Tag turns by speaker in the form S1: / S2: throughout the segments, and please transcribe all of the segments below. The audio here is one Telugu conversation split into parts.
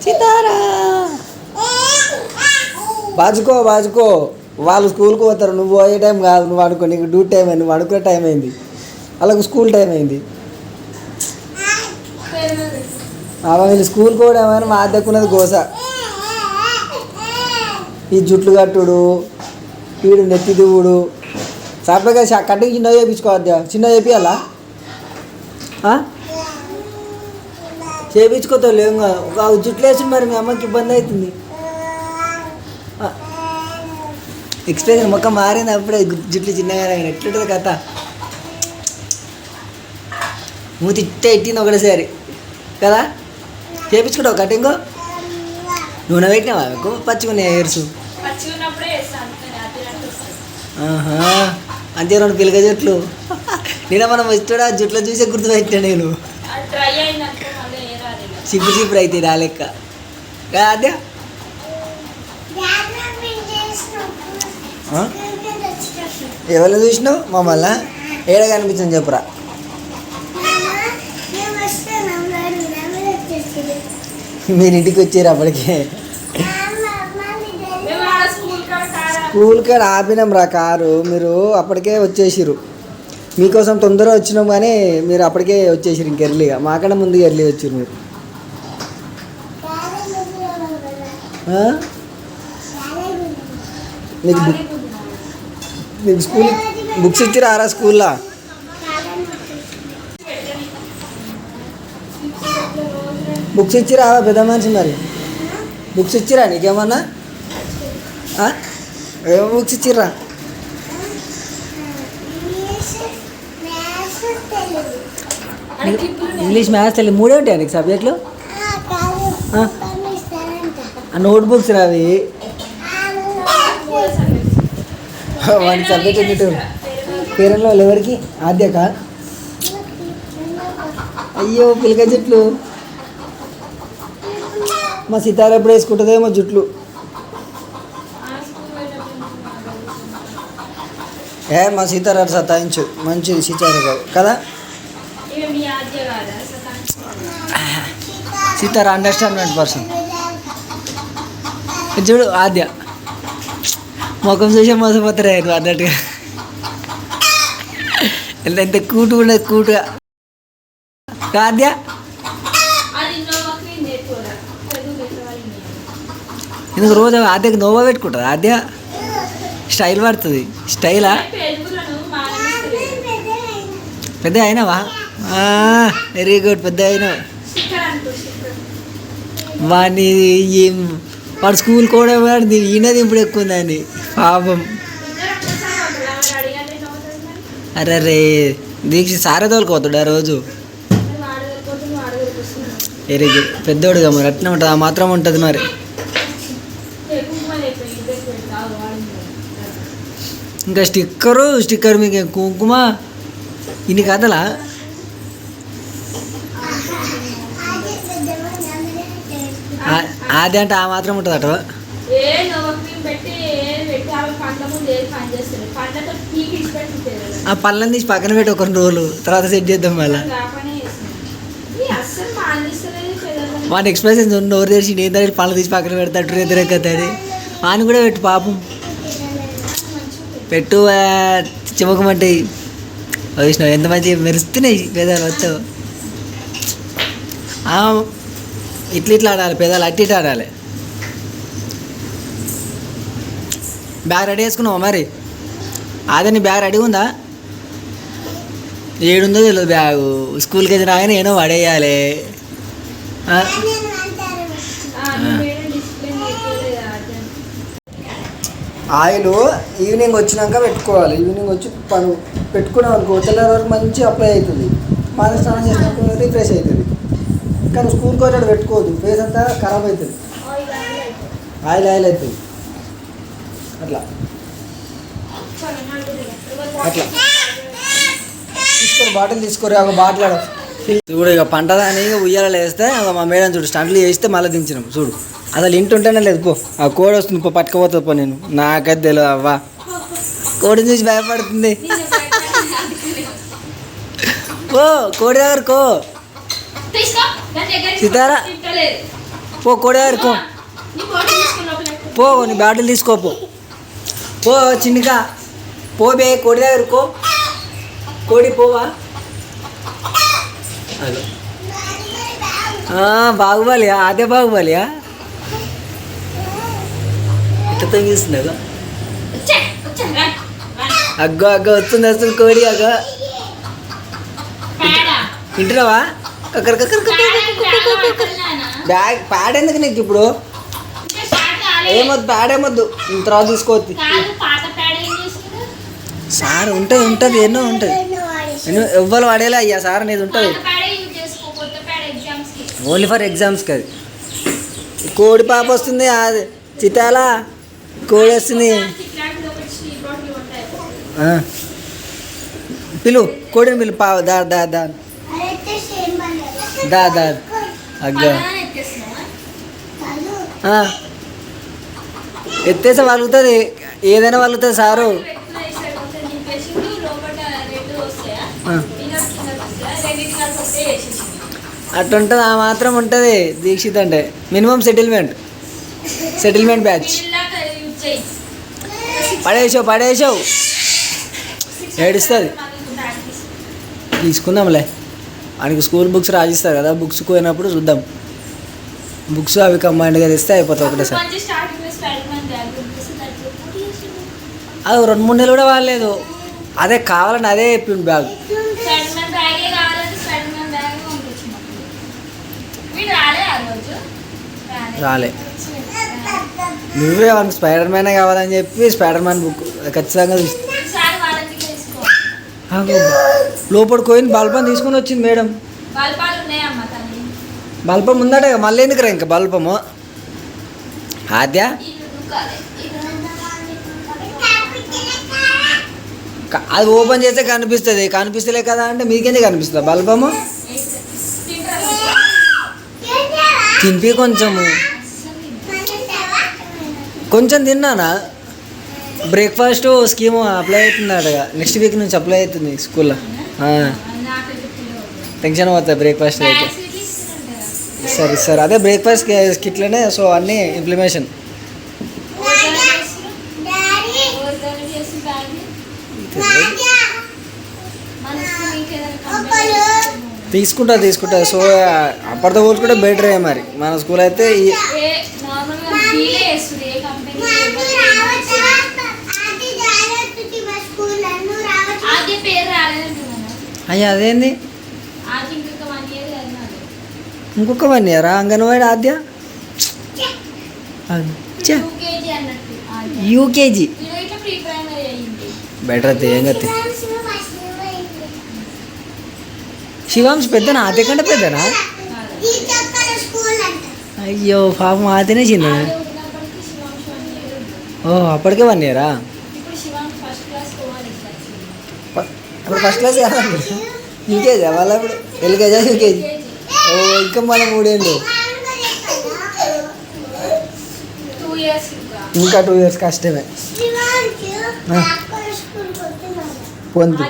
S1: సితారా బాజుకో వాళ్ళు స్కూల్కి పోతారు, నువ్వు పోయే టైం కాదు, నువ్వు అనుకో, నీకు డ్యూటీ టైం అయింది, నువ్వు అనుకునే టైం అయింది, వాళ్ళకు స్కూల్ టైం అయింది. వీళ్ళు స్కూల్కి కూడా ఏమైనా మా దగ్గున్నది గోస. ఈ జుట్లు కట్టుడు, వీడు నెత్తి దువ్వుడు, సపరేట్గా కటింగ్ చిన్న చేయించుకోవద్దా, చిన్న చేపియాలా చేయించుకోతావు లేవు ఒక జుట్లు వేసి మరి మీ అమ్మకి ఇబ్బంది అవుతుంది. ఎక్స్ప్రెషన్ మొక్క మారింది అప్పుడే, జుట్లు చిన్నగా ఎట్లుంటుంది కథ, మూతి ఎట్టింది ఒకటేసారి కదా. చేయించుకుంటావు కటింగ్, నూనె పెట్టినావా మీకు పచ్చిగున్న హెయిర్స్? అంతే రెండు పిల్లక జుట్లు. నేను మనం వచ్చాడు ఆ జుట్లో చూసే గుర్తుపెట్టా నేను. చిప్పుడు అయితే నా లెక్క అదే. ఎవరు చూసినావు మమ్మల్ని ఏడ కనిపించని చెప్పురా. మీరు ఇంటికి వచ్చారు అప్పటికే, స్కూల్ కాడ ఆపినాం రా కారు, మీరు అప్పటికే వచ్చేసిరు. మీకోసం తొందరగా వచ్చినాం కానీ మీరు అప్పటికే వచ్చేసిరు, ఇంక ఎర్లీగా మాకన్నా ముందు ఎర్లీ వచ్చారు మీరు. మీకు స్కూల్ బుక్స్ ఇచ్చిరా రా స్కూల్లో? బుక్స్ ఇచ్చిరా పెద్ద మనిషి, మరి బుక్స్ ఇచ్చిరా నీకేమన్నా? ఏమో బుక్స్ ఇచ్చిర్రా? ఇంగ్లీష్, మ్యాథ్స్, తెలుగు మూడే ఉంటాయా నీకు సబ్జెక్టులు? నోట్బుక్స్ రావి వాడి సబ్జెక్ట్ ఎందుకు పేరెంట్లో ఎవరికి? ఆద్యక? అయ్యో పిల్లక జుట్లు, మా సితార ఎప్పుడు వేసుకుంటుందేమో జుట్లు. మా సీతారా సతాయించు, మంచిది సీతారా గారు కదా. Sithara understandment person. చూడు ఆద్య ముఖం చూసే మోసపోతారా అన్నట్టుగా, ఎంత కూటు ఉండదు కూటుగా ఆద్య. ఎందుకు రోజు ఆద్యకి నోవా పెట్టుకుంటుంది ఆద్య, స్టైల్ పడుతుంది. స్టైలా పెద్ద అయినావా? వెరీ గుడ్, పెద్ద అయినావు. వాడిని వాడు స్కూల్ కూడా వాడిని ఈయనది ఇప్పుడు ఎక్కువ ఉందని పాపం. అరే రే దీక్ష సారే తోలుకోతాడు ఆ రోజు. వెరీ గుడ్, పెద్దోడుగా మరి అట్నే ఉంటుంది, ఆ మాత్రం ఉంటుంది మరి. ఇంకా స్టిక్కర్ మీకు కుంకుమ ఇన్ని కథలా? అది అంటే ఆ మాత్రం ఉంటుంది అట. ఆ పళ్ళని తీసి పక్కన పెట్టి ఒక 2 రోజులు తర్వాత సెట్ చేద్దాం మళ్ళీ. వాడి ఎక్స్ప్రెషన్స్ నోరు తెరిచి నేను దగ్గర పళ్ళు తీసి పక్కన పెడతాడు ఎదురెక్కది. ఆయన కూడా పెట్టు పాపం, పెట్టు చిమ్మకమంటే వైష్ణవ్ ఎంత మంచిగా మెరుస్తున్నాయి పేదాలు వచ్చావు. ఇట్లా ఆడాలి పేదాలు, అట్టి ఆడాలి. బ్యాగ్ రెడీ చేసుకున్నావా మరి? అదే నీ బ్యాగ్ రెడీ ఉందా? ఏడుందో తెలియదు బ్యాగు, స్కూల్కి అయితే రాగానే ఏమో పడేయాలి. ఆయిల్ ఈవినింగ్ వచ్చినాక పెట్టుకోవాలి. ఈవినింగ్ వచ్చి పెట్టుకున్నాం అనుకో తెల్లారి వరకు మంచి అప్లై అవుతుంది. పాలు స్నానం చేసినప్పుడు రిఫ్రెష్ అవుతుంది. కానీ స్కూల్కి వచ్చాడు పెట్టుకోవద్దు, ఫేస్ అంతా ఖరాబ్ అవుతుంది, ఆయిల్ అవుతుంది. అట్లా తీసుకొని బాటిల్ తీసుకోరు, ఒక బాటిల్ చూడు. ఇక పంటదాని ఉయ్యాలలో వేస్తే మా మేడం చూడు స్టంట్లు చేస్తే మళ్ళీ దించినాం చూడు. అసలు ఇంటుంటేనే లేదు పో, ఆ కోడి వస్తుంది పో, పట్టుకపోతుంది పో. నేను నాకైతే తెలియదు అవ్వా, కోడిని చూసి భయపడుతుంది. ఓ కోడి దగ్గర కో సితారా పో కోడి దగ్గరకు పో నీ బ్యాటిల్ తీసుకోపో పో చిన్నగా పో బే కోడి దగ్గరకు కోడి పోవా అదో బాగుబాలియా అదే బాగుబాలియా ఇట్లా తొంగిస్తుంది అగ్గో అగ్గో వస్తుంది కోడి అగ్గో వింటున్నావా బ్యాగ్ ప్యాడ్ ఎందుకు నీకు ఇప్పుడు ఏమొద్దు ప్యాడ్ ఏమొద్దు తర్వాత తీసుకోవద్దు సార్ ఉంటుంది ఎన్నో ఉంటుంది ఎవ్వరు వాడేలా అయ్యా సార్ అనేది ఉంటుంది ఓన్లీ ఫర్ ఎగ్జామ్స్కి అది కోడి పాప వస్తుంది అది చితాల కోడి వస్తుంది పిలు కోడిని పిలు పా దా దా దా దా దా అగ్గ ఎత్తేస్తే వలుగుతుంది ఏదైనా వలుగుతుంది సారు అట్లుంటుంది ఆ మాత్రం ఉంటుంది దీక్షిత్ అంటే మినిమం సెటిల్మెంట్ బ్యాచ్ పడేసావు ఏడుస్తుంది తీసుకుందాంలే ఆయనకి స్కూల్ బుక్స్ రాసిస్తారు కదా బుక్స్ పోయినప్పుడు చూద్దాం బుక్స్ అవి కంబైన్డ్గా తెస్తే అయిపోతాయి ఒకటేసారి అది 2-3 నెలలు కూడా వాడలేదు అదే కావాలని అదే చెప్పింది బ్యాగ్ రాలే నువ్వే వాళ్ళకి స్పైడర్ మ్యానే కావాలని చెప్పి స్పైడర్ మ్యాన్ బుక్ ఖచ్చితంగా లోపలికి పోయిన బల్పం తీసుకుని వచ్చింది మేడం బల్పం ఉందట మళ్ళీ ఎందుకు రా ఇంకా బల్పము ఆద్య అది ఓపెన్ చేస్తే కనిపిస్తలే కదా అంటే మీకేంది కనిపిస్తుందా బల్బము తినిపి కొంచెం తిన్నానా బ్రేక్ఫాస్ట్ స్కీమ్ అప్లై అవుతుంది నెక్స్ట్ వీక్ నుంచి అప్లై అవుతుంది స్కూల్లో టెన్షన్ పోతుంది బ్రేక్ఫాస్ట్ అయితే సరే అదే బ్రేక్ఫాస్ట్ కిట్లనే సో అన్నీ ఇంప్లిమేషన్ తీసుకుంటా సో అప్పటితో పోల్చుకుంటే బెటర్ మరి మన స్కూల్ అయితే అయ్యా అదేంది ఇంకొక 1 ఇయరా అంగన్వాడి ఆద్య యూకేజీ బెటర్ అయితే ఏం కత్తి శివాంశ్ పెద్దనా ఆద్య కంటే పెద్దనా అయ్యో పాపం ఆద్యనే చిన్న ఓ అప్పటికే 1 ఇయరా ఇప్పుడు ఫస్ట్ క్లాస్ కావాలి యూకేజీ వాళ్ళ ఇప్పుడు ఎల్కేజా యూకేజీ ఓ ఇంకా మళ్ళీ 3 ఏళ్ళు ఇంకా 2 ఇయర్స్ కష్టమే పొంది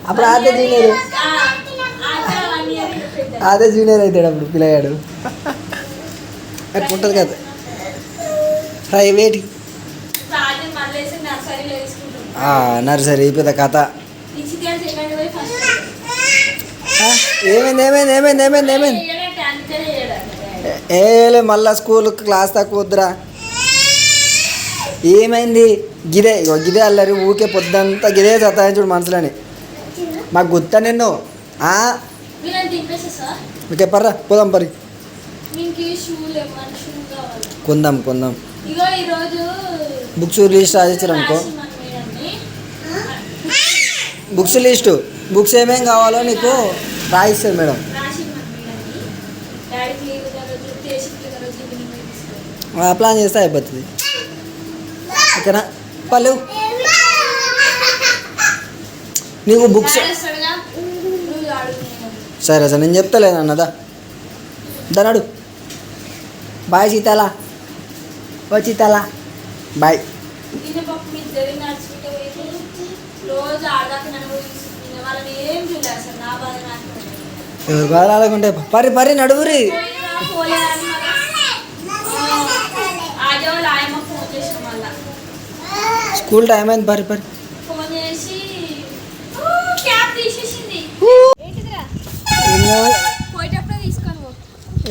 S1: అప్పుడు అదే జూనియర్ అవుతాడు అప్పుడు పిల్లగాడు అట్లా ఉంటుంది కదా ప్రైవేట్ నర్సరీ పెద్ద కథ ఏమైంది ఏలే మళ్ళా స్కూల్ క్లాస్ తక్కువ వద్దురా ఏమైంది గిదే అల్లరి ఊకే పొద్దంతా గిదే సతాయించుడు మనసులని మాకు గుర్తా నిన్ను ఓకే పర్రా పోదాం పరి కొందాం బుక్స్ లిస్ట్ రాసిచ్చారు అనుకో బుక్స్ ఏమేమి కావాలో నీకు రాయిస్తారు మేడం ప్లాన్ చేస్తే అయిపోతుంది ఓకేనా పల్లెవు నీకు బుక్స్ సరే నేను చెప్తలేను అన్నదా దానాడు బాయ్ సీతాలా ఓ సీతాలా బాయ్ ఎవరు బాగా రాలకుంటే పరి పరి నడువురి. స్కూల్ టైం అయింది పరి పరి.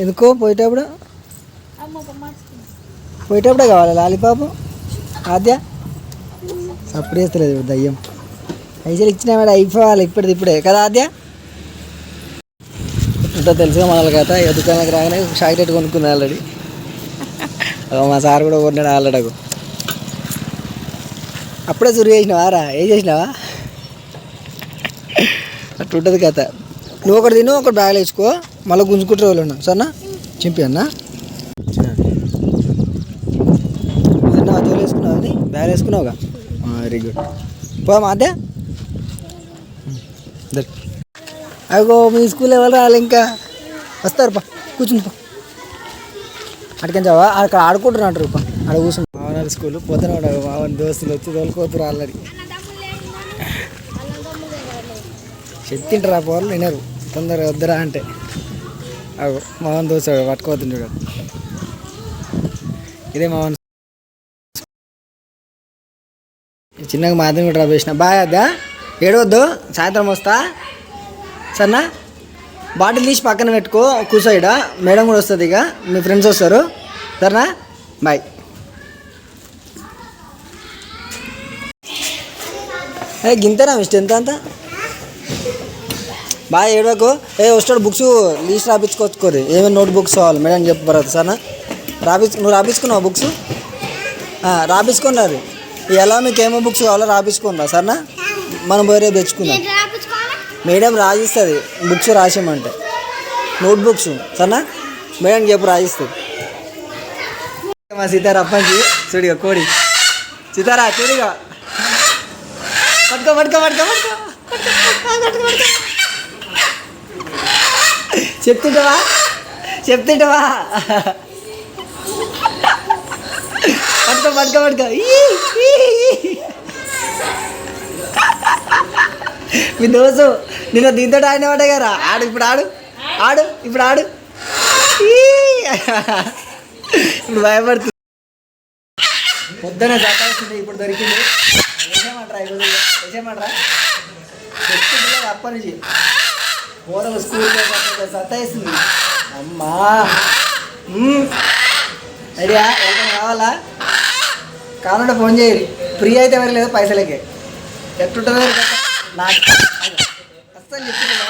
S1: ఎందుకో పోయేటప్పుడు పోయేటప్పుడే కావాలి లాలీపాపు. ఆద్య అప్పుడు వేస్తలేదు దయ్యం. పైసలు ఇచ్చినా మేడం అయిపోవాలి ఇప్పుడే కదా ఆద్య. ఇంట్లో తెలుసుగా మనల్ని కదా దుకాణానికి రాగానే చాక్లెట్ కొనుక్కుంది ఆల్రెడీ. మా సార్ కూడా కొన్నాడు ఆల్రెడీ. అప్పుడే చురు చేసినావా రా? ఏం చేసినావా? అట్లా ఉంటుంది కథ. నువ్వు ఒకటి తిను, ఒకటి బ్యాగ్లో వేసుకో, మళ్ళీ గుంజుకుంటే వాళ్ళు ఉన్నావు సరేనా? చింపి అన్నా తిన్నా జోలు వేసుకున్నావు అని బ్యాగ్ వేసుకున్నావుగా. Very good. పోదామా అదే? అగో మీ స్కూల్ ఎవరు రాలి ఇంకా వస్తారు పా కూర్చుని పా. అటుకెంచావా అక్కడ ఆడుకుంటున్నట్టు పా. అక్కడ కూర్చుని మావనాడు స్కూల్ పోతానే ఉన్నాడు. మావని దోస్తులు వచ్చి తోలుకోతురు ఆల్రెడీ. చెప్తింటారు ఆ పోర్లు వినరు. తొందరగా వద్దరా అంటే అగో మావన్ దోస్తాడు పట్టుకోవద్దు చూడ. ఇదే మావన్ చిన్నగా మాధ్యమిక కూడా డ్రాప్ చేసిన. బాగా అద్దా ఏడవద్దు, సాయంత్రం వస్తా సరేనా? బాటిల్ తీసి పక్కన పెట్టుకో కూర్చోయిడ. మేడం కూడా వస్తుంది, ఇక మీ ఫ్రెండ్స్ వస్తారు సరేనా? బాయ్. గింతనా మిస్ట్ ఎంత అంతా బాగా ఏడవకు. వస్తాడు బుక్స్ లీస్ట్ రాపించుకోవచ్చుకోరు. ఏమైనా నోట్ బుక్స్ కావాలి మేడం చెప్పబడదు సరేనా? నువ్వు రాపించుకున్నావు బుక్స్? రాపించుకొని రాదు. ఎలా మీకు ఏమో బుక్స్ కావాలో రాపించుకొని రా సరేనా? మనం పోయి రేపు తెచ్చుకుందాం. మేడం రాసిస్తుంది బుక్స్ రాసామంటే, నోట్ బుక్స్ సరేనా? మేడం చెప్పు రాసిస్తుంది. మా సీతారా అప్పంచి చూడిగా కోడి. సీతారా చూడిగా పట్టుకో పట్టుకో పట్టుకో పట్టుకో. చెప్తుంటావా పట్టుకో పట్టుకో పట్టుకో. మీ దోసు నిన్న దీంతో ఆడిన వాడే కదా. ఆడు ఇప్పుడు ఇప్పుడు భయపడుతుంది. పొద్దున సతాయిస్తుంది, ఇప్పుడు దొరికింది. వేసేయమంటారా చెప్తుంటే అప్పటి నుంచి పోదాం స్కూల్కి సతాయిస్తుంది. అమ్మా ఐడియా ఎవరైనా కావాలంటే ఫోన్ చేయాలి. ఫ్రీ అయితే ఎవరు లేదు పైసలకే. ఎట్టుంటుందో నాకు అస్సలు చెప్తుంది.